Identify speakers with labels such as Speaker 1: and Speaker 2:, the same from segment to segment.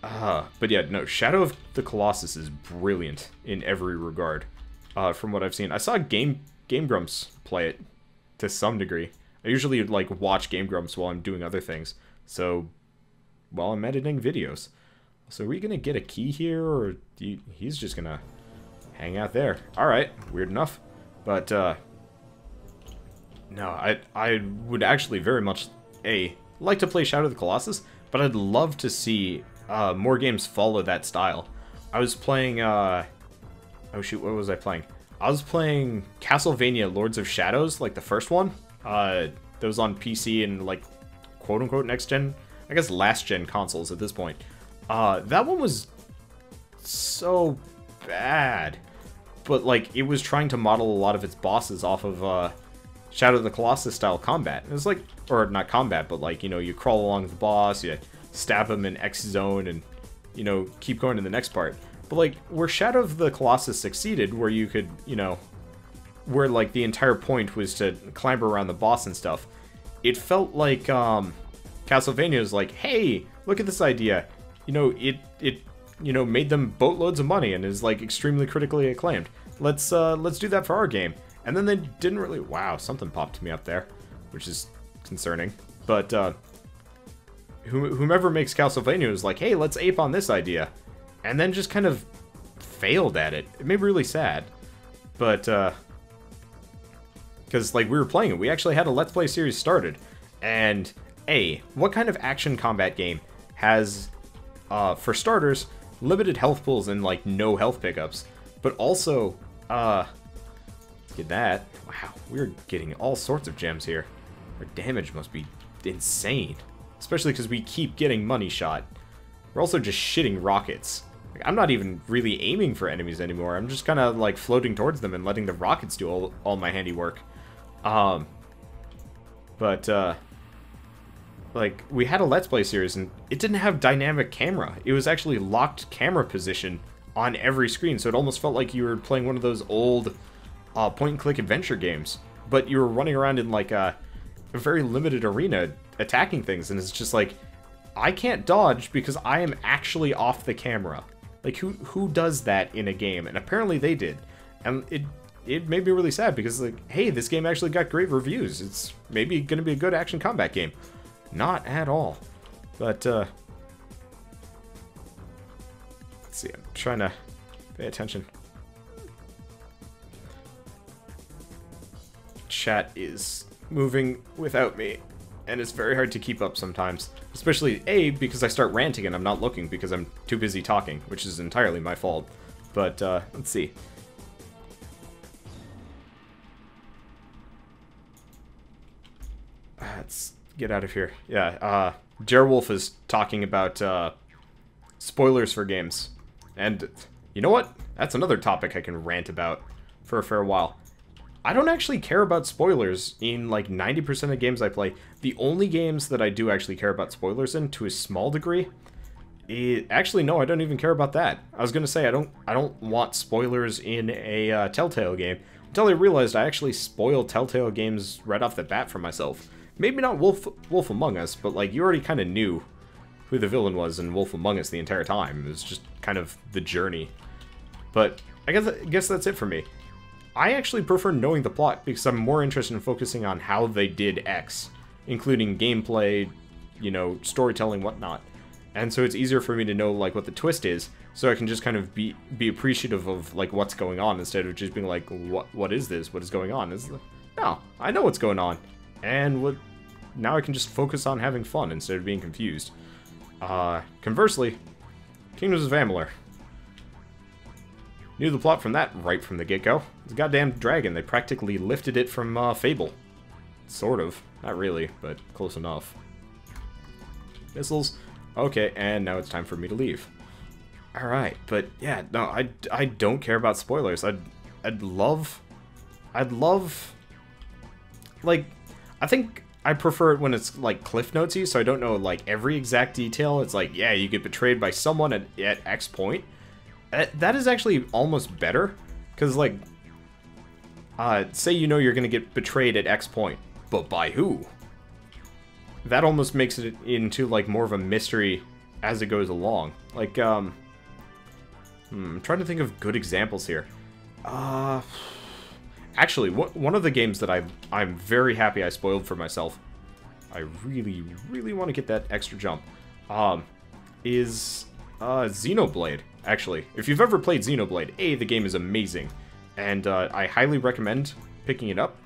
Speaker 1: But yeah, no, Shadow of the Colossus is brilliant in every regard, from what I've seen. I saw Game Grumps play it to some degree. I usually, like, watch Game Grumps while I'm doing other things, so, while I'm editing videos. So are we gonna get a key here, or he's just gonna hang out there? Alright, weird enough. But, no, I would actually very much, like to play Shadow of the Colossus, but I'd love to see more games follow that style. I was playing, oh shoot, what was I playing? I was playing Castlevania Lords of Shadows, like the first one. That was on PC and, like, quote-unquote next-gen, I guess last-gen consoles at this point. That one was so bad. But, like, it was trying to model a lot of its bosses off of, Shadow of the Colossus style combat. It was like, or not combat, but like, you know, you crawl along the boss, you stab him in X zone, and, you know, keep going to the next part. But like, where Shadow of the Colossus succeeded, where you could, you know, where like the entire point was to clamber around the boss and stuff, it felt like, Castlevania was like, hey, look at this idea. You know, it you know, made them boatloads of money and is like extremely critically acclaimed. Let's do that for our game. And then they didn't really... Wow, something popped me up there, which is concerning. But, whomever makes Castlevania was like, hey, let's ape on this idea. And then just kind of failed at it. It made me really sad. But, because, like, we were playing it. We actually had a Let's Play series started. And, what kind of action combat game has, for starters, limited health pools and, like, no health pickups? But also, get that. Wow, we're getting all sorts of gems here. Our damage must be insane. Especially because we keep getting money shot. We're also just shitting rockets. Like, I'm not even really aiming for enemies anymore. I'm just kind of like floating towards them and letting the rockets do all my handiwork. Like, we had a Let's Play series and it didn't have dynamic camera. It was actually locked camera position on every screen. So it almost felt like you were playing one of those old point-and-click adventure games, but you were running around in like a very limited arena attacking things, and it's just like, I can't dodge because I am actually off the camera. Like, who does that in a game? And apparently they did, and it made me really sad because, like, hey, this game actually got great reviews. It's maybe going to be a good action combat game. Not at all. But let's see, I'm trying to pay attention. Chat is moving without me, and it's very hard to keep up sometimes. Especially, because I start ranting and I'm not looking because I'm too busy talking, which is entirely my fault. But, let's see. Let's get out of here. Yeah, Jerwolf is talking about, spoilers for games. And, you know what? That's another topic I can rant about for a fair while. I don't actually care about spoilers in, like, 90% of games I play. The only games that I do actually care about spoilers in, to a small degree, actually, no, I don't even care about that. I was gonna say, I don't want spoilers in a Telltale game, until I realized I actually spoil Telltale games right off the bat for myself. Maybe not Wolf Among Us, but, like, you already kind of knew who the villain was in Wolf Among Us the entire time. It was just kind of the journey. But I guess that's it for me. I actually prefer knowing the plot because I'm more interested in focusing on how they did X, including gameplay, you know, storytelling, whatnot. And so it's easier for me to know, like, what the twist is, so I can just kind of be appreciative of, like, what's going on, instead of just being like, what is this? What is going on? No, I know what's going on. And now I can just focus on having fun instead of being confused. Conversely, Kingdoms of Amalur. Knew the plot from that right from the get-go. It's a goddamn dragon. They practically lifted it from Fable. Sort of. Not really, but close enough. Missiles. Okay, and now it's time for me to leave. Alright, but yeah, no, I don't care about spoilers. I'd love... Like, I think I prefer it when it's, like, Cliff Notesy, so I don't know, like, every exact detail. It's like, yeah, you get betrayed by someone at X point. That is actually almost better, because, like, say you know you're going to get betrayed at X point, but by who? That almost makes it into, like, more of a mystery as it goes along. Like, I'm trying to think of good examples here. Actually, one of the games that I'm very happy I spoiled for myself, I really, really want to get that extra jump, is Xenoblade, actually. If you've ever played Xenoblade, the game is amazing, and I highly recommend picking it up.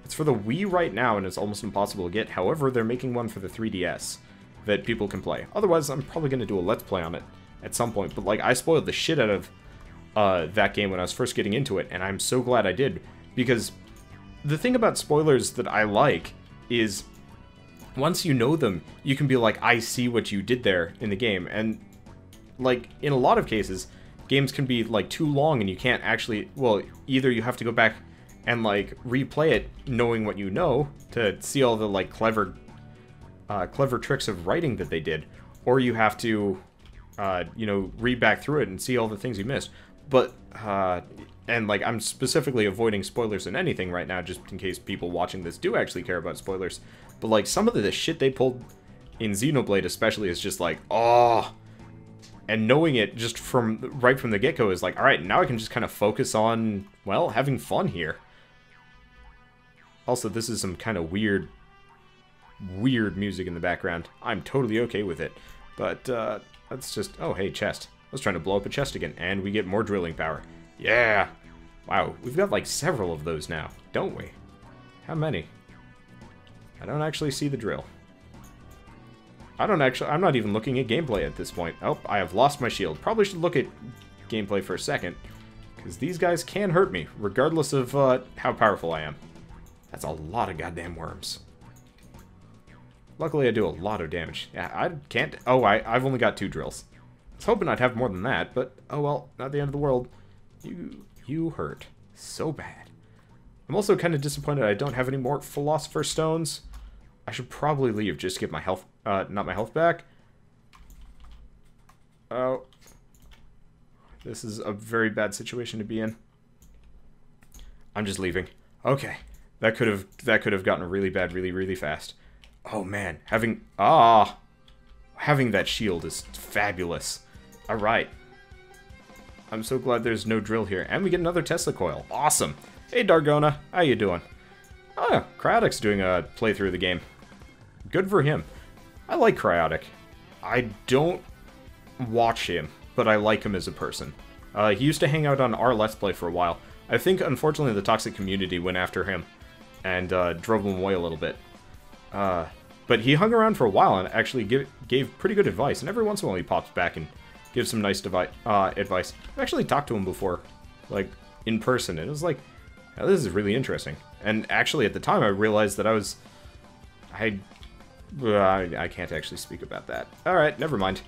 Speaker 1: It's for the Wii right now, and it's almost impossible to get. However, they're making one for the 3DS that people can play. Otherwise, I'm probably going to do a Let's Play on it at some point. But, like, I spoiled the shit out of that game when I was first getting into it, and I'm so glad I did. Because the thing about spoilers that I like is, once you know them, you can be like, I see what you did there in the game. And, like, in a lot of cases, games can be, like, too long and you can't actually... Well, either you have to go back and, like, replay it knowing what you know to see all the, like, clever tricks of writing that they did. Or you have to, you know, read back through it and see all the things you missed. But, and, like, I'm specifically avoiding spoilers in anything right now, just in case people watching this do actually care about spoilers. But, like, some of the shit they pulled in Xenoblade especially is just like, oh... And knowing it just right from the get-go is like, alright, now I can just kind of focus on, well, having fun here. Also, this is some kind of weird music in the background. I'm totally okay with it. But, let's just... Oh, hey, chest. I was trying to blow up a chest again, and we get more drilling power. Yeah! Wow, we've got, like, several of those now, don't we? How many? I don't actually see the drill. I'm not even looking at gameplay at this point. Oh, I have lost my shield. Probably should look at gameplay for a second, because these guys can hurt me, regardless of how powerful I am. That's a lot of goddamn worms. Luckily, I do a lot of damage. Yeah, I can't... Oh, I've only got 2 drills. I was hoping I'd have more than that, but oh well, not the end of the world. You hurt so bad. I'm also kind of disappointed I don't have any more Philosopher's Stones. I should probably leave just to get my health, not my health back. Oh. This is a very bad situation to be in. I'm just leaving. Okay. That could have gotten really bad really, really fast. Oh man, having that shield is fabulous. Alright. I'm so glad there's no drill here. And we get another Tesla coil. Awesome. Hey Dargona, how you doing? Oh yeah, Cryotic's doing a playthrough of the game. Good for him. I like Cryotic. I don't watch him, but I like him as a person. He used to hang out on our Let's Play for a while. I think, unfortunately, the toxic community went after him and drove him away a little bit. But he hung around for a while and actually gave pretty good advice. And every once in a while he pops back and gives some nice advice. I've actually talked to him before, like, in person. And it was like, oh, this is really interesting. And actually, at the time, I realized that I can't actually speak about that. Alright, never mind.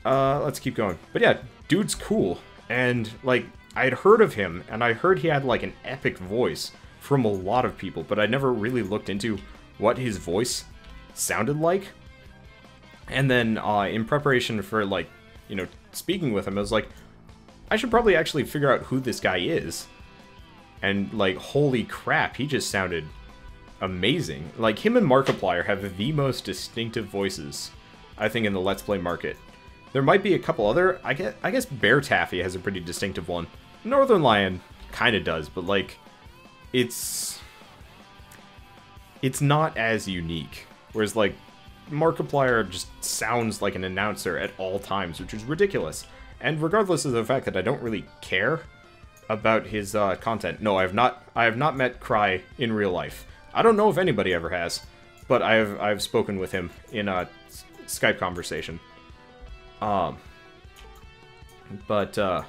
Speaker 1: Let's keep going. But yeah, dude's cool. And, like, I had heard of him, and I heard he had, like, an epic voice from a lot of people, but I never really looked into what his voice sounded like. And then, in preparation for, like, you know, speaking with him, I was like, I should probably actually figure out who this guy is. And, like, holy crap, he just sounded amazing. Like, him and Markiplier have the most distinctive voices, I think, in the Let's Play market. There might be a couple other... I guess Bear Taffy has a pretty distinctive one. Northern Lion kind of does, but, like, it's not as unique. Whereas, like, Markiplier just sounds like an announcer at all times, which is ridiculous. And regardless of the fact that I don't really care about his content, no, I have not met Cry in real life. I don't know if anybody ever has, but I've spoken with him in a Skype conversation. But I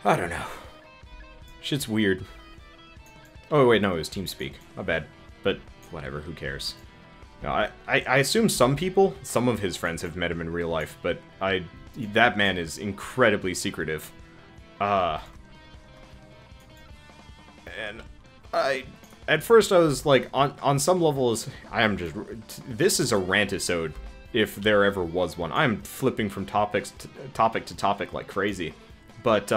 Speaker 1: don't know. Shit's weird. Oh wait, no, it was TeamSpeak. My bad. But whatever, who cares? No, I assume some people, some of his friends have met him in real life, but that man is incredibly secretive. And at first I was like, on some levels, this is a rantisode, if there ever was one. I'm flipping from topic to topic like crazy. But,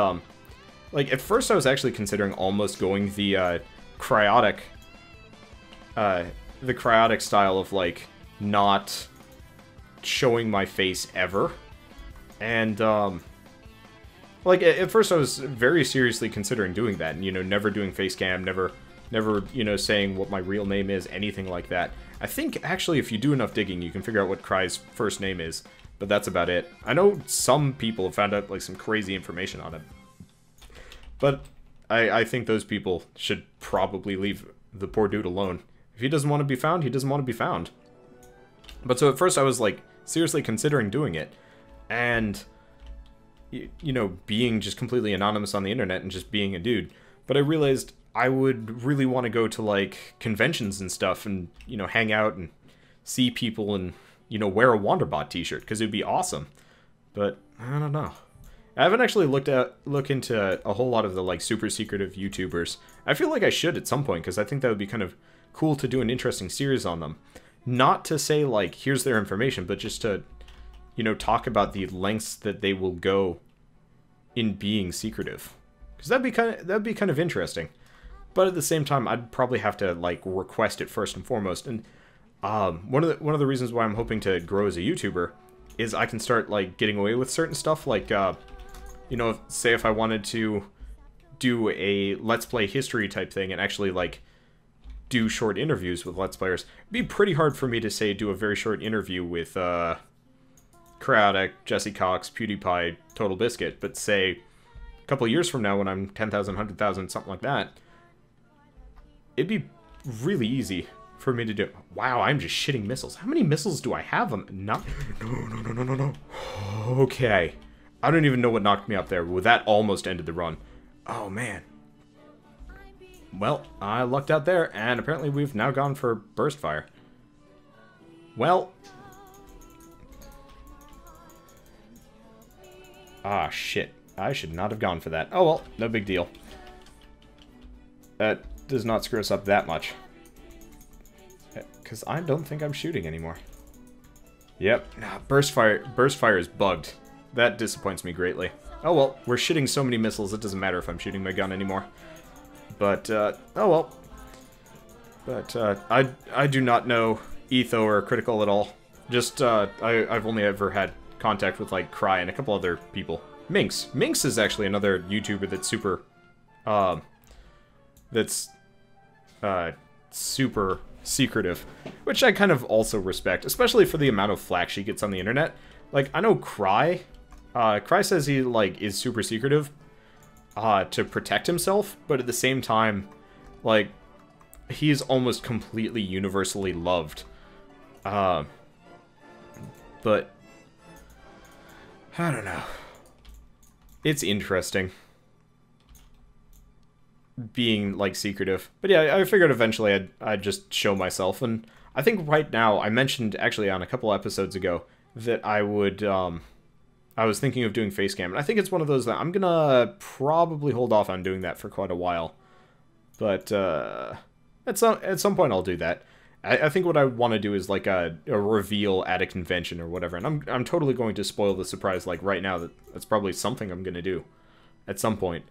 Speaker 1: like, at first I was actually considering almost going the cryotic style of, like, not showing my face ever. And, like, at first I was very seriously considering doing that, and, you know, never doing face cam, never, you know, saying what my real name is, anything like that. I think, actually, if you do enough digging, you can figure out what Cry's first name is, but that's about it. I know some people have found out, like, some crazy information on it, but I think those people should probably leave the poor dude alone. If he doesn't want to be found, he doesn't want to be found. But so at first I was, like, seriously considering doing it, and, you know, being just completely anonymous on the internet and just being a dude. But I realized I would really want to go to, like, conventions and stuff and, you know, hang out and see people and, you know, wear a Wanderbot t-shirt, because it would be awesome. But, I don't know. I haven't actually looked into a whole lot of the, like, super secretive YouTubers. I feel like I should at some point, because I think that would be kind of cool to do an interesting series on them. Not to say, like, here's their information, but just to, you know, talk about the lengths that they will go in being secretive. Because that'd be kind of interesting. But at the same time, I'd probably have to, like, request it first and foremost. And one of the reasons why I'm hoping to grow as a YouTuber is I can start, like, getting away with certain stuff, like, you know, say if I wanted to do a Let's Play history type thing and actually, like, do short interviews with Let's Players. It'd be pretty hard for me to, say, do a very short interview with, Chaotic, Jesse Cox, PewDiePie, Total Biscuit, but say, a couple years from now when I'm 10,000, 100,000, something like that, it'd be really easy for me to do. Wow, I'm just shitting missiles. How many missiles do I have? No. Okay. I don't even know what knocked me up there, but that almost ended the run. Oh, man. Well, I lucked out there, and apparently we've now gone for burst fire. Well. Ah, shit. I should not have gone for that. Oh, well, no big deal. That does not screw us up that much. Because I don't think I'm shooting anymore. Yep. Nah, burst fire is bugged. That disappoints me greatly. Oh, well, we're shitting so many missiles, it doesn't matter if I'm shooting my gun anymore. But, oh well. But, I do not know Etho or Critical at all. Just, I've only ever had contact with, like, Cry and a couple other people. Minx. Minx is actually another YouTuber that's super, super secretive. Which I kind of also respect, especially for the amount of flack she gets on the internet. Like, I know Cry, Cry says he, like, is super secretive, to protect himself, but at the same time, like, he is almost completely universally loved. But I don't know. It's interesting being, like, secretive. But yeah, I figured eventually I'd just show myself, and I think right now, I mentioned actually on a couple episodes ago that I would, I was thinking of doing face cam, and I think it's one of those that I'm gonna probably hold off on doing that for quite a while. But, at some point I'll do that. I think what I want to do is, like, a reveal at a convention or whatever, and I'm totally going to spoil the surprise, like, right now. That's probably something I'm gonna do at some point.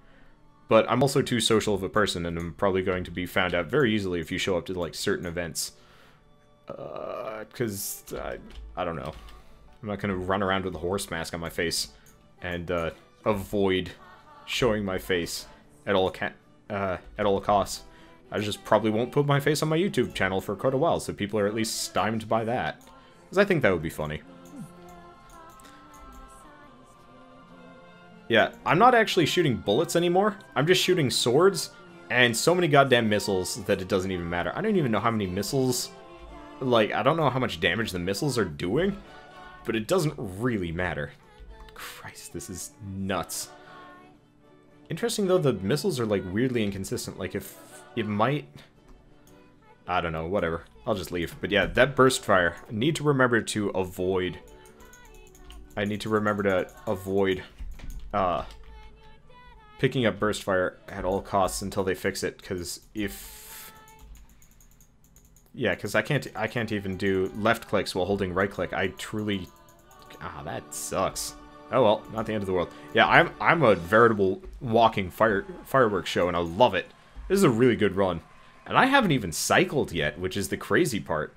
Speaker 1: But I'm also too social of a person, and I'm probably going to be found out very easily if you show up to, like, certain events. Because, I don't know. I'm not gonna run around with a horse mask on my face and, avoid showing my face at all costs. I just probably won't put my face on my YouTube channel for quite a while, so people are at least stymied by that. Because I think that would be funny. Yeah, I'm not actually shooting bullets anymore. I'm just shooting swords and so many goddamn missiles that it doesn't even matter. I don't even know how many missiles... Like, I don't know how much damage the missiles are doing, but it doesn't really matter. Christ, this is nuts. Interesting, though, the missiles are, like, weirdly inconsistent. Like, if it might... I don't know, whatever. I'll just leave. But yeah, that burst fire. I need to remember to avoid... picking up burst fire at all costs until they fix it, because if... Yeah, because I can't even do left clicks while holding right click. I truly... Ah, that sucks. Oh well, not the end of the world. Yeah, I'm a veritable walking fireworks show, and I love it. This is a really good run. And I haven't even cycled yet, which is the crazy part.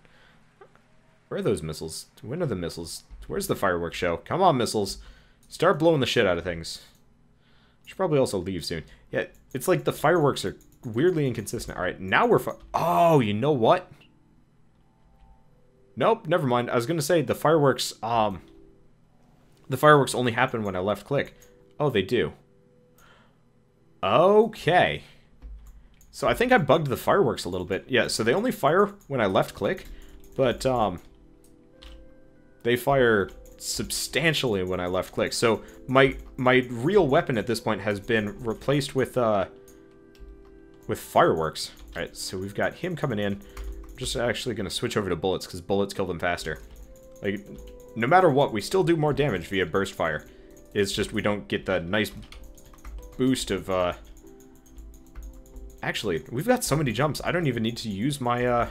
Speaker 1: Where are those missiles? When are the missiles? Where's the fireworks show? Come on, missiles. Start blowing the shit out of things. Should probably also leave soon. Yeah, it's like the fireworks are weirdly inconsistent. Alright, now we're oh, you know what? Nope, never mind. I was gonna say the fireworks only happen when I left click. Oh, they do. Okay. So I think I bugged the fireworks a little bit. Yeah, so they only fire when I left click, but they fire substantially when I left click. So my real weapon at this point has been replaced with fireworks. All right, so we've got him coming in. I'm just actually going to switch over to bullets because bullets kill them faster. Like, no matter what, we still do more damage via burst fire. It's just we don't get the nice boost of actually, we've got so many jumps. I don't even need to use my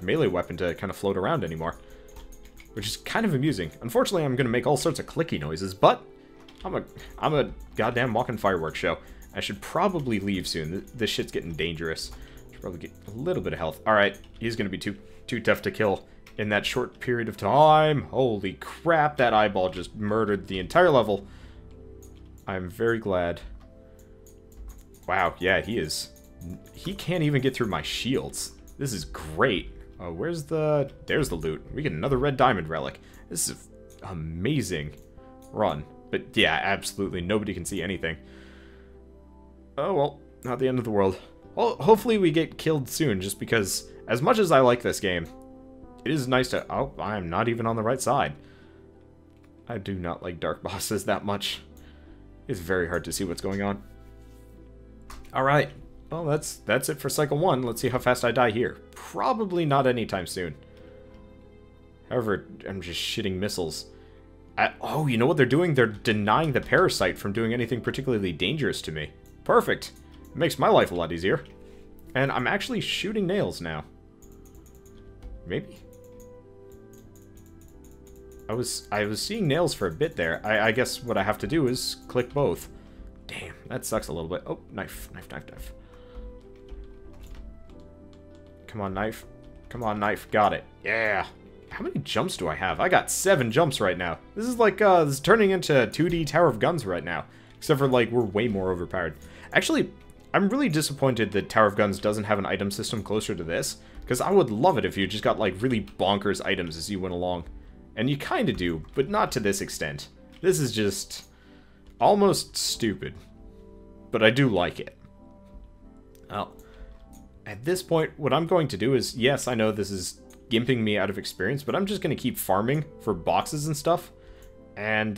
Speaker 1: melee weapon to kind of float around anymore, which is kind of amusing. Unfortunately, I'm going to make all sorts of clicky noises, but I'm a goddamn walking fireworks show. I should probably leave soon. This shit's getting dangerous. Should probably get a little bit of health. All right, he's going to be too tough to kill in that short period of time. Holy crap, that eyeball just murdered the entire level. I'm very glad. Wow, yeah, he can't even get through my shields. This is great. There's the loot. We get another red diamond relic. This is an amazing run. But yeah, absolutely nobody can see anything. Oh well, not the end of the world. Well, hopefully we get killed soon, just because as much as I like this game, it is nice to... Oh, I am not even on the right side. I do not like dark bosses that much. It's very hard to see what's going on. Alright. Well, that's it for Cycle 1. Let's see how fast I die here. Probably not anytime soon. However, I'm just shitting missiles. Oh, you know what they're doing? They're denying the parasite from doing anything particularly dangerous to me. Perfect. It makes my life a lot easier. And I'm actually shooting nails now. Maybe? I was seeing nails for a bit there. I guess what I have to do is click both. Damn, that sucks a little bit. Oh, knife, knife, knife, knife. Come on, knife. Come on, knife. Got it. Yeah. How many jumps do I have? I got 7 jumps right now. This is like, this is turning into 2D Tower of Guns right now. Except for, like, we're way more overpowered. Actually, I'm really disappointed that Tower of Guns doesn't have an item system closer to this. Because I would love it if you just got, like, really bonkers items as you went along. And you kind of do, but not to this extent. This is just almost stupid. But I do like it. Well, at this point, what I'm going to do is, yes, I know this is gimping me out of experience, but I'm just going to keep farming for boxes and stuff. And,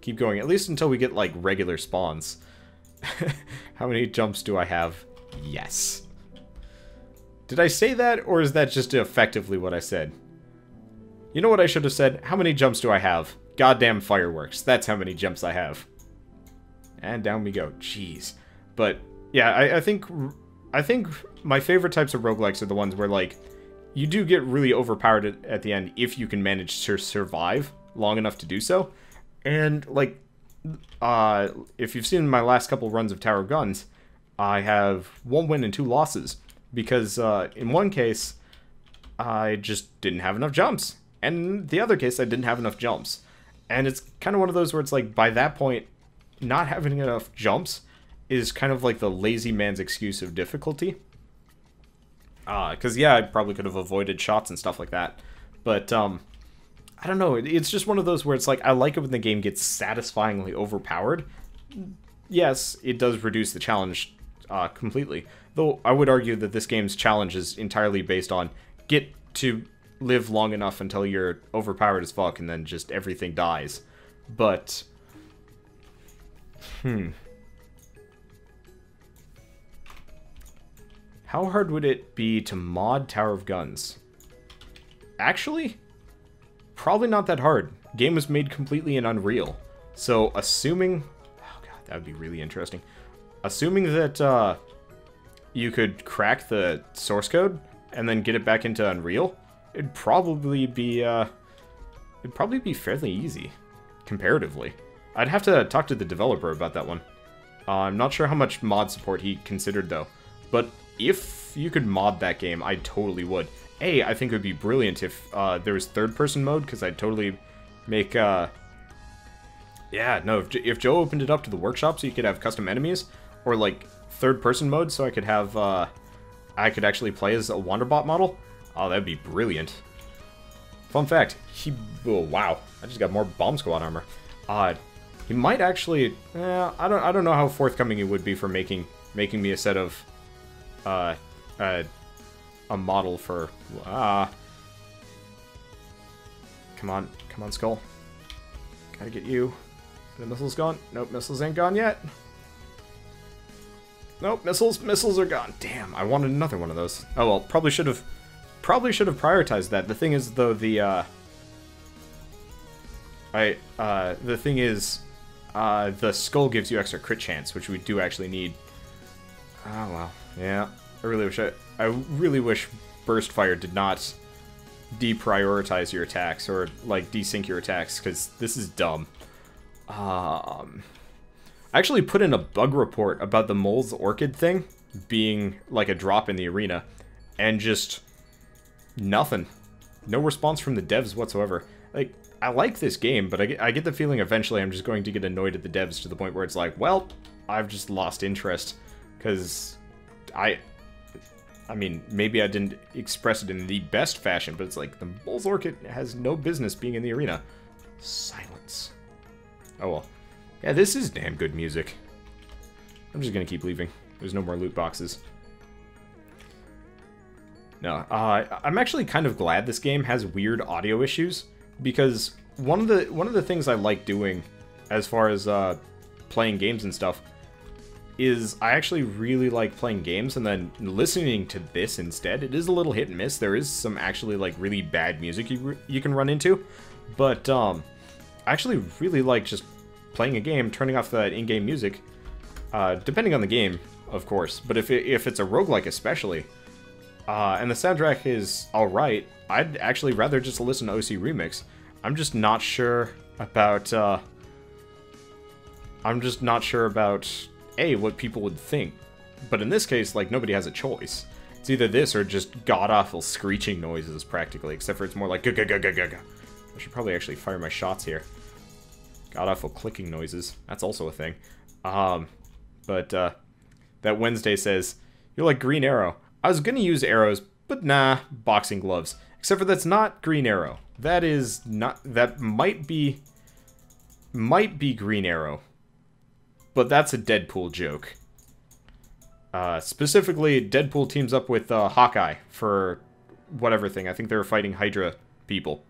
Speaker 1: keep going, at least until we get, like, regular spawns. How many jumps do I have? Yes. Did I say that, or is that just effectively what I said? You know what I should have said? How many jumps do I have? Goddamn fireworks. That's how many jumps I have. And down we go. Jeez. But, yeah, I think my favorite types of roguelikes are the ones where, like, you do get really overpowered at the end if you can manage to survive long enough to do so. And, like, if you've seen my last couple runs of Tower of Guns, I have 1 win and 2 losses. Because, in one case, I just didn't have enough jumps. And the other case, I didn't have enough jumps. And it's kind of one of those where it's like, by that point, not having enough jumps is kind of like the lazy man's excuse of difficulty. Because, yeah, I probably could have avoided shots and stuff like that. But, I don't know. It's just one of those where it's like, I like it when the game gets satisfyingly overpowered. Yes, it does reduce the challenge completely. Though, I would argue that this game's challenge is entirely based on get to live long enough until you're overpowered as fuck and then just everything dies. But, how hard would it be to mod Tower of Guns? Actually, probably not that hard. Game was made completely in Unreal. So, assuming... Oh god, that would be really interesting. Assuming that, you could crack the source code and then get it back into Unreal, it'd probably be fairly easy, comparatively. I'd have to talk to the developer about that one. I'm not sure how much mod support he considered, though. But if you could mod that game, I totally would. I think it would be brilliant if there was third-person mode, because I'd totally make... yeah, no, if Joe opened it up to the workshop so you could have custom enemies, or, like, third-person mode so I could have... I could actually play as a Wanderbot model, oh, that'd be brilliant. Fun fact, oh, wow, I just got more Bomb Squad armor. He might actually... I don't know how forthcoming he would be for making me a set of... a model for... Come on, Skull. Gotta get you. The missiles gone? Nope, missiles ain't gone yet. Nope, missiles are gone. Damn, I wanted another one of those. Oh well, probably should have prioritized that. The thing is, though, the the skull gives you extra crit chance, which we do actually need. Oh well, yeah. I really wish Burst Fire did not deprioritize your attacks, or, like, desync your attacks, because this is dumb. I actually put in a bug report about the Mole's Orchid thing being, like, a drop in the arena, and just nothing. No response from the devs whatsoever. Like, I like this game, but I get the feeling eventually I'm just going to get annoyed at the devs to the point where it's like, well, I've just lost interest, because I mean, maybe I didn't express it in the best fashion, but it's like, the Mole's Orchid has no business being in the arena. Silence. Oh well. Yeah, this is damn good music. I'm just gonna keep leaving. There's no more loot boxes. No, I'm actually kind of glad this game has weird audio issues, because one of the things I like doing as far as playing games and stuff is I actually really like playing games and then listening to this instead. It is a little hit and miss. There is some actually, like, really bad music you can run into, but I actually really like just playing a game, turning off that in-game music, depending on the game, of course. But if it's a roguelike especially, and the soundtrack is alright, I'd actually rather just listen to OC Remix. I'm just not sure about what people would think. But in this case, like, nobody has a choice. It's either this or just god-awful screeching noises, practically, except for it's more like ga-ga-ga-ga-ga-ga. I should probably actually fire my shots here. God-awful clicking noises. That's also a thing. But that Wednesday says, you're like Green Arrow. I was gonna use arrows, but nah, boxing gloves. Except for that's not Green Arrow. That is not... That might be Green Arrow. But that's a Deadpool joke. Specifically, Deadpool teams up with Hawkeye for whatever thing. I think they were fighting Hydra people.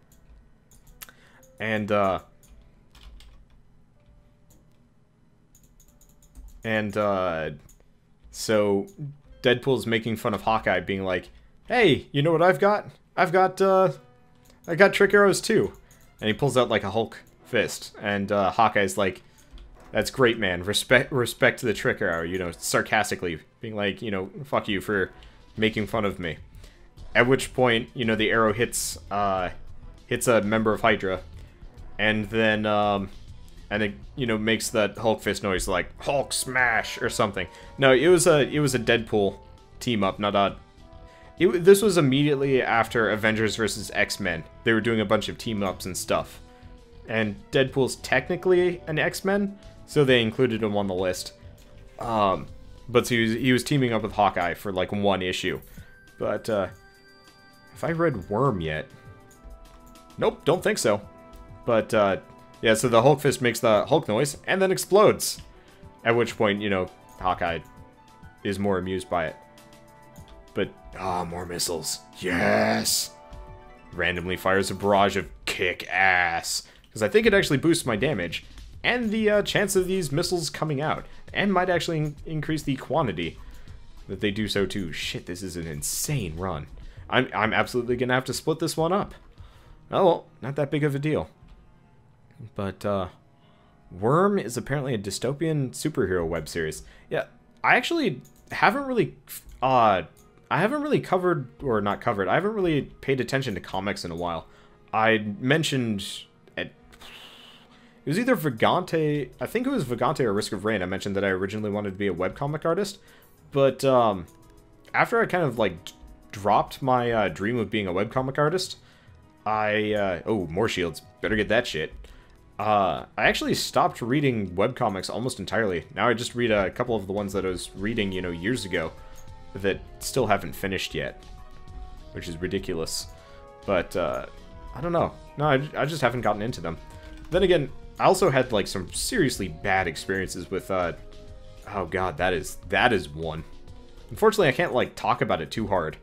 Speaker 1: And so Deadpool's making fun of Hawkeye, being like, hey, you know what I've got? I got trick arrows too. And he pulls out, like, a Hulk fist. And Hawkeye's like, that's great, man. Respect to the trick arrow, you know, sarcastically, being like, you know, fuck you for making fun of me. At which point, you know, the arrow hits a member of Hydra, and then, and it, you know, makes that Hulk fist noise like, Hulk smash, or something. No, it was a Deadpool team-up, not a... This was immediately after Avengers vs. X-Men. They were doing a bunch of team-ups and stuff. And Deadpool's technically an X-Men, so they included him on the list. But so he was teaming up with Hawkeye for, like, one issue. But, have I read Worm yet? Nope, don't think so. But, yeah, so the Hulk fist makes the Hulk noise, and then explodes. At which point, you know, Hawkeye is more amused by it. But, more missiles. Yes! Randomly fires a barrage of kick-ass. Because I think it actually boosts my damage, and the chance of these missiles coming out, and might actually increase the quantity that they do so too. Shit, this is an insane run. I'm absolutely gonna have to split this one up. Oh well, not that big of a deal. But Worm is apparently a dystopian superhero web series. Yeah, I actually haven't really I haven't really paid attention to comics in a while. I mentioned it was either Vagante, I think it was Vagante or Risk of Rain. I mentioned that I originally wanted to be a webcomic artist, but after I kind of, like, dropped my dream of being a webcomic artist, oh, more shields. Better get that shit. I actually stopped reading webcomics almost entirely. Now I just read a couple of the ones that I was reading, you know, years ago that still haven't finished yet, which is ridiculous. But, I don't know. No, I just haven't gotten into them. Then again, I also had, like, some seriously bad experiences with, oh god, that is one. Unfortunately, I can't, like, talk about it too hard.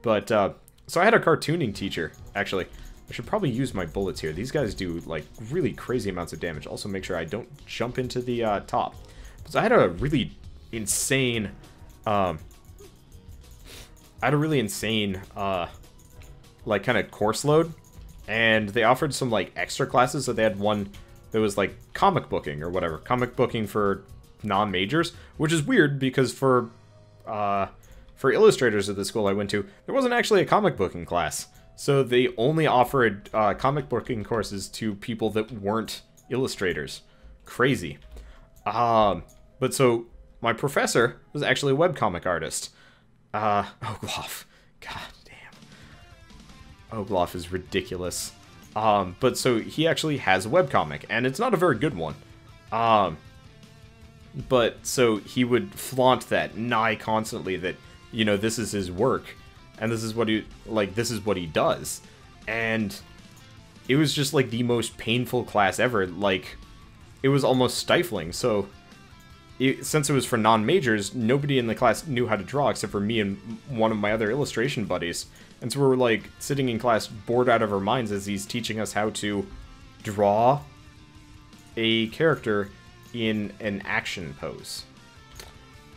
Speaker 1: But, so I had a cartooning teacher, actually. I should probably use my bullets here. These guys do, like, really crazy amounts of damage. Also, make sure I don't jump into the, top. So I had a really insane, like, kind of course load. And they offered some, like, extra classes. So they had one that was, like, comic booking or whatever. Comic booking for non-majors. Which is weird because for illustrators at the school I went to, there wasn't actually a comic booking class. So they only offered comic booking courses to people that weren't illustrators. Crazy. But so my professor was actually a webcomic artist. Ogloff. God damn. Ogloff is ridiculous. But so he actually has a webcomic, and it's not a very good one. But so he would flaunt that nigh constantly that, you know, this is his work. And this is what he, like, this is what he does. And it was just, like, the most painful class ever. Like, it was almost stifling. So, since it was for non-majors, nobody in the class knew how to draw except for me and one of my other illustration buddies. And so we were, like, sitting in class bored out of our minds as he's teaching us how to draw a character in an action pose.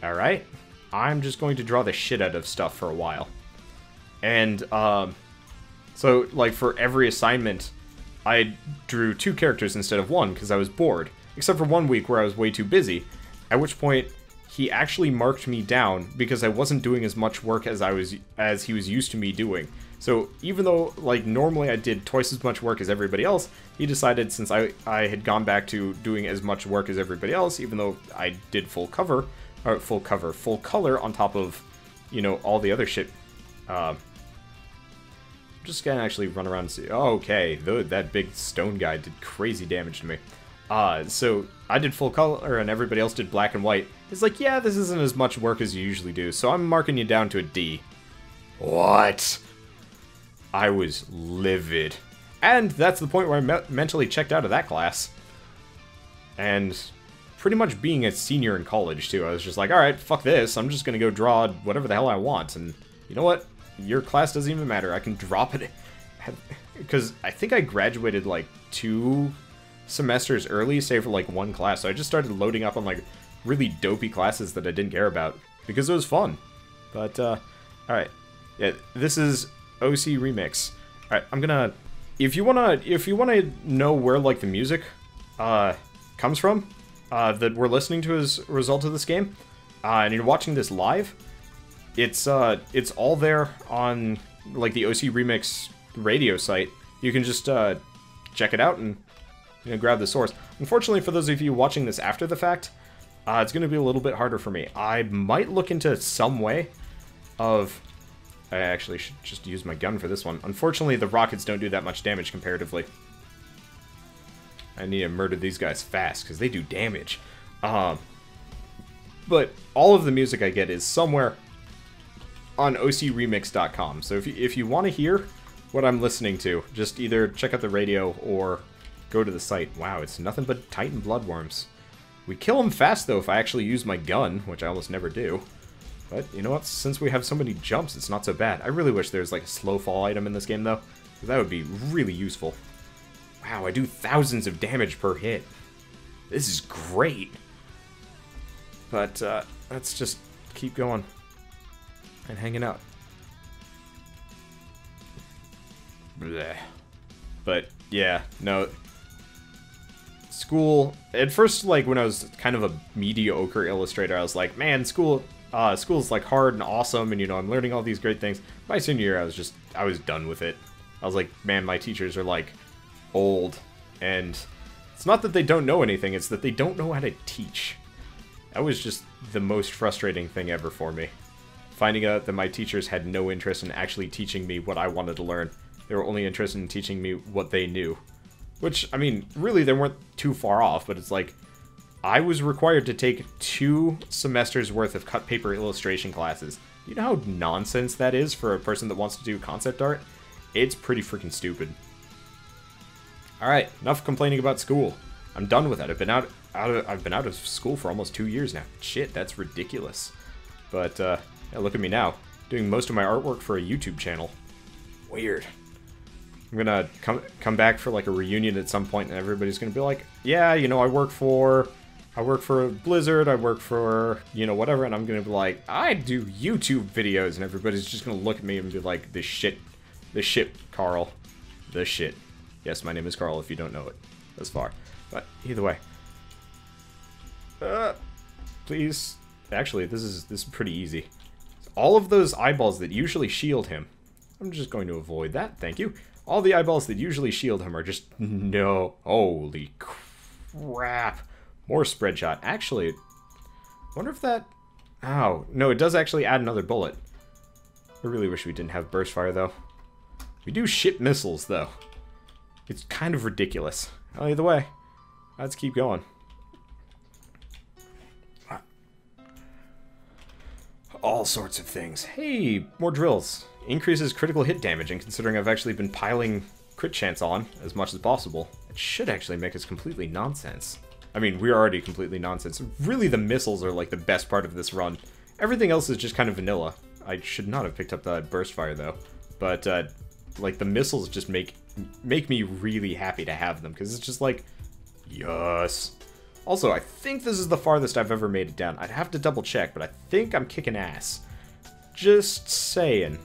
Speaker 1: Alright? I'm just going to draw the shit out of stuff for a while. And, so, like, for every assignment, I drew 2 characters instead of 1, because I was bored. Except for one week where I was way too busy, at which point, he actually marked me down because I wasn't doing as much work as he was used to me doing. So, even though, like, normally I did twice as much work as everybody else, he decided since I had gone back to doing as much work as everybody else, even though I did full color on top of, you know, all the other shit. I'm just gonna actually run around and see. Oh, okay, that big stone guy did crazy damage to me. So I did full color and everybody else did black and white. It's like, yeah, this isn't as much work as you usually do, so I'm marking you down to a D. What? I was livid. And that's the point where I mentally checked out of that class. And pretty much being a senior in college, too. I was just like, alright, fuck this. I'm just gonna go draw whatever the hell I want. And you know what? Your class doesn't even matter. I can drop it. Because I think I graduated, like, 2 semesters early, save for, like, 1 class. So I just started loading up on, like, really dopey classes that I didn't care about. Because it was fun. But, alright. Yeah, this is OC Remix. Alright, I'm gonna... If you wanna know where, like, the music, comes from, that we're listening to as a result of this game, and you're watching this live, it's all there on, like, the OC Remix radio site. You can just, check it out and, you know, grab the source. Unfortunately, for those of you watching this after the fact, it's going to be a little bit harder for me. I might look into some way of... I actually should just use my gun for this one. Unfortunately, the rockets don't do that much damage comparatively. I need to murder these guys fast, because they do damage. But all of the music I get is somewhere on ocremix.com. So if you want to hear what I'm listening to, just either check out the radio or go to the site. Wow, it's nothing but Titan bloodworms. We kill them fast, though, if I actually use my gun, which I almost never do. But, you know what? Since we have so many jumps, it's not so bad. I really wish there was, like, a slow fall item in this game, though. Because that would be really useful. Wow, I do thousands of damage per hit. This is great. But, let's just keep going. And hanging out. Blech. But, yeah, no. School, at first, like, when I was kind of a mediocre illustrator, I was like, man, school's, like, hard and awesome, and, you know, I'm learning all these great things. My senior year, I was done with it. I was like, man, my teachers are, like, old, and it's not that they don't know anything, it's that they don't know how to teach. That was just the most frustrating thing ever for me. finding out that my teachers had no interest in actually teaching me what I wanted to learn. They were only interested in teaching me what they knew. Which, I mean, really they weren't too far off, but it's like, I was required to take 2 semesters worth of cut paper illustration classes. You know how nonsense that is for a person that wants to do concept art? It's pretty freaking stupid. Alright, enough complaining about school. I'm done with it. I've been out of school for almost 2 years now. Shit, that's ridiculous. But, yeah, look at me now. Doing most of my artwork for a YouTube channel. Weird. I'm gonna come back for like a reunion at some point and everybody's gonna be like, yeah, you know, I work for Blizzard, I work for, you know, whatever, and I'm gonna be like, I do YouTube videos, and everybody's just gonna look at me and be like, the shit, Carl. The shit. Yes, my name is Carl if you don't know it thus far. But either way. Please. Actually, this is pretty easy. All of those eyeballs that usually shield him. I'm just going to avoid that, thank you. All the eyeballs that usually shield him are just no. Holy crap. More spread shot. Actually, I wonder if that... Oh, no, it does actually add another bullet. I really wish we didn't have burst fire, though. We do ship missiles, though. It's kind of ridiculous. Well, either way, let's keep going. All sorts of things. Hey, more drills. Increases critical hit damage, and considering I've actually been piling crit chance on as much as possible, it should actually make us completely nonsense. I mean, we're already completely nonsense. Really, the missiles are like the best part of this run. Everything else is just kind of vanilla. I should not have picked up the burst fire though, but like the missiles just make me really happy to have them because it's just like, yes. Also, I think this is the farthest I've ever made it down. I'd have to double check, but I think I'm kicking ass. Just saying.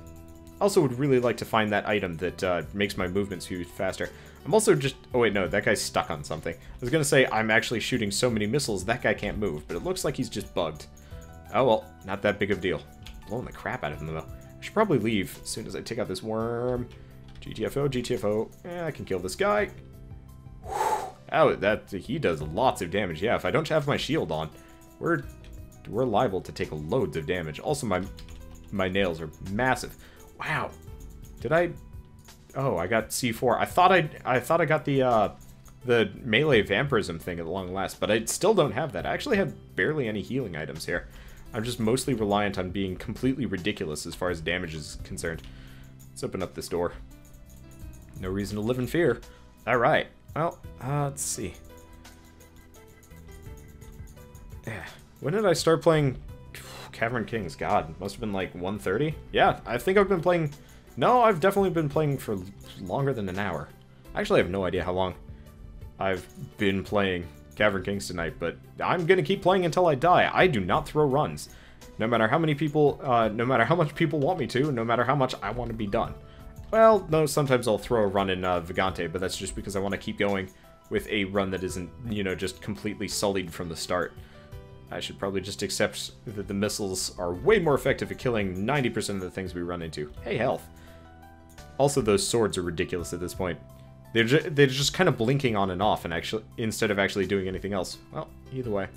Speaker 1: Also would really like to find that item that makes my movement speed faster. I'm also just... Oh wait, no, that guy's stuck on something. I was gonna say I'm actually shooting so many missiles that guy can't move, but it looks like he's just bugged. Oh well, not that big of a deal. Blowing the crap out of him though. I should probably leave as soon as I take out this worm. GTFO, GTFO. I can kill this guy. Whew. Oh, he does lots of damage. Yeah, if I don't have my shield on, we're liable to take loads of damage. Also, my nails are massive. Wow. Did I... Oh, I got C4. I thought I got the melee vampirism thing at long last, but I still don't have that. I actually have barely any healing items here. I'm just mostly reliant on being completely ridiculous as far as damage is concerned. Let's open up this door. No reason to live in fear. Alright. Well, let's see. Yeah. When did I start playing Cavern Kings? God, must have been like 1:30? Yeah, I think I've been playing... No, I've definitely been playing for longer than an hour. I actually have no idea how long I've been playing Cavern Kings tonight, but I'm gonna keep playing until I die. I do not throw runs. No matter how many people, no matter how much people want me to, no matter how much I want to be done. Well, no, sometimes I'll throw a run in Vagante, but that's just because I want to keep going with a run that isn't, you know, just completely sullied from the start. I should probably just accept that the missiles are way more effective at killing 90% of the things we run into. Hey, health. Also, those swords are ridiculous at this point. They're just kind of blinking on and off, and actually instead of actually doing anything else. Well, either way.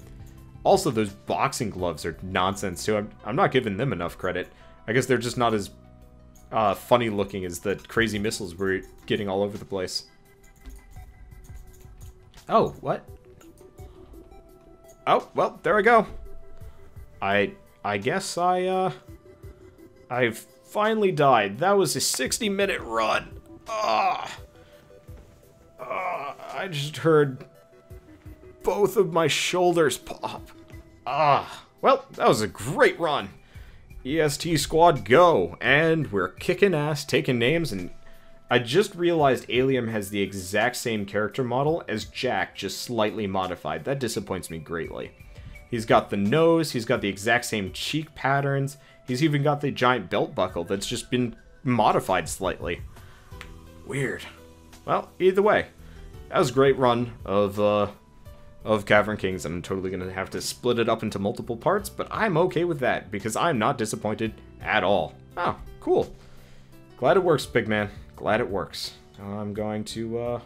Speaker 1: Also, those boxing gloves are nonsense too. I'm not giving them enough credit. I guess they're just not as funny looking as the crazy missiles we're getting all over the place. Oh, what? Oh, well, there I go. I guess I've finally died. That was a 60-minute run. I just heard both of my shoulders pop. Well, that was a great run. EST squad go, and we're kicking ass, taking names, and I just realized Alium has the exact same character model as Jack, just slightly modified. That disappoints me greatly. He's got the nose, he's got the exact same cheek patterns, he's even got the giant belt buckle that's just been modified slightly. Weird. Well, either way, that was a great run of Cavern Kings, and I'm totally going to have to split it up into multiple parts, but I'm okay with that, because I'm not disappointed at all. Oh, cool. Glad it works, big man. Glad it works. I'm going to,